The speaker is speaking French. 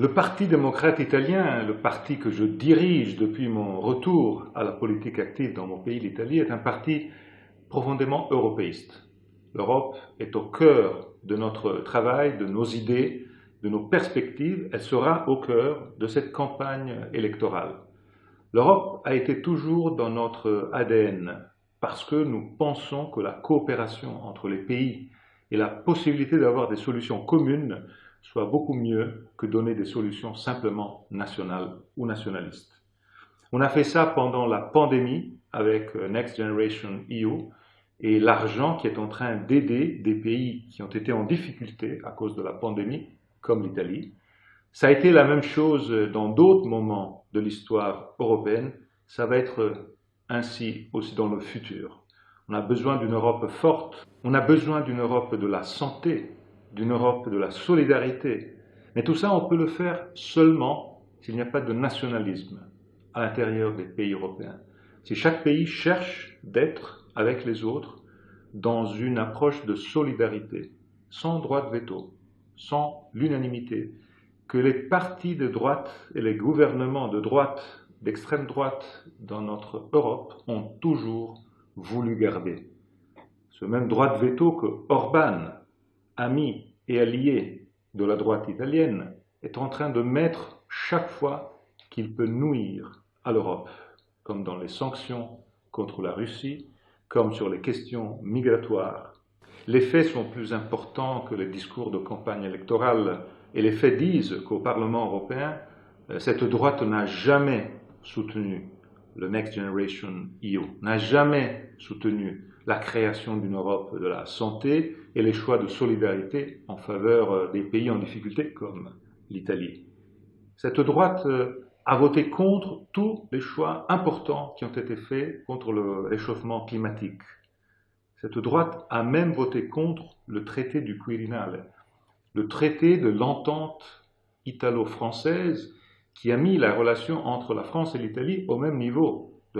Le Parti démocrate italien, le parti que je dirige depuis mon retour à la politique active dans mon pays, l'Italie, est un parti profondément européiste. L'Europe est au cœur de notre travail, de nos idées, de nos perspectives. Elle sera au cœur de cette campagne électorale. L'Europe a été toujours dans notre ADN parce que nous pensons que la coopération entre les pays et la possibilité d'avoir des solutions communes soit beaucoup mieux que donner des solutions simplement nationales ou nationalistes. On a fait ça pendant la pandémie avec Next Generation EU et l'argent qui est en train d'aider des pays qui ont été en difficulté à cause de la pandémie, comme l'Italie. Ça a été la même chose dans d'autres moments de l'histoire européenne. Ça va être ainsi aussi dans le futur. On a besoin d'une Europe forte. On a besoin d'une Europe de la santé, d'une Europe de la solidarité. Mais tout ça, on peut le faire seulement s'il n'y a pas de nationalisme à l'intérieur des pays européens. Si chaque pays cherche d'être avec les autres dans une approche de solidarité, sans droit de veto, sans l'unanimité, que les partis de droite et les gouvernements de droite, d'extrême droite dans notre Europe ont toujours voulu garder. Ce même droit de veto que Orban, ami et allié de la droite italienne, est en train de mettre chaque fois qu'il peut nuire à l'Europe, comme dans les sanctions contre la Russie, comme sur les questions migratoires. Les faits sont plus importants que les discours de campagne électorale et les faits disent qu'au Parlement européen, cette droite n'a jamais soutenu le Next Generation EU, n'a jamais soutenu la création d'une Europe de la santé et les choix de solidarité en faveur des pays en difficulté comme l'Italie. Cette droite a voté contre tous les choix importants qui ont été faits contre le réchauffement climatique. Cette droite a même voté contre le traité du Quirinale, le traité de l'entente italo-française qui a mis la relation entre la France et l'Italie au même niveau.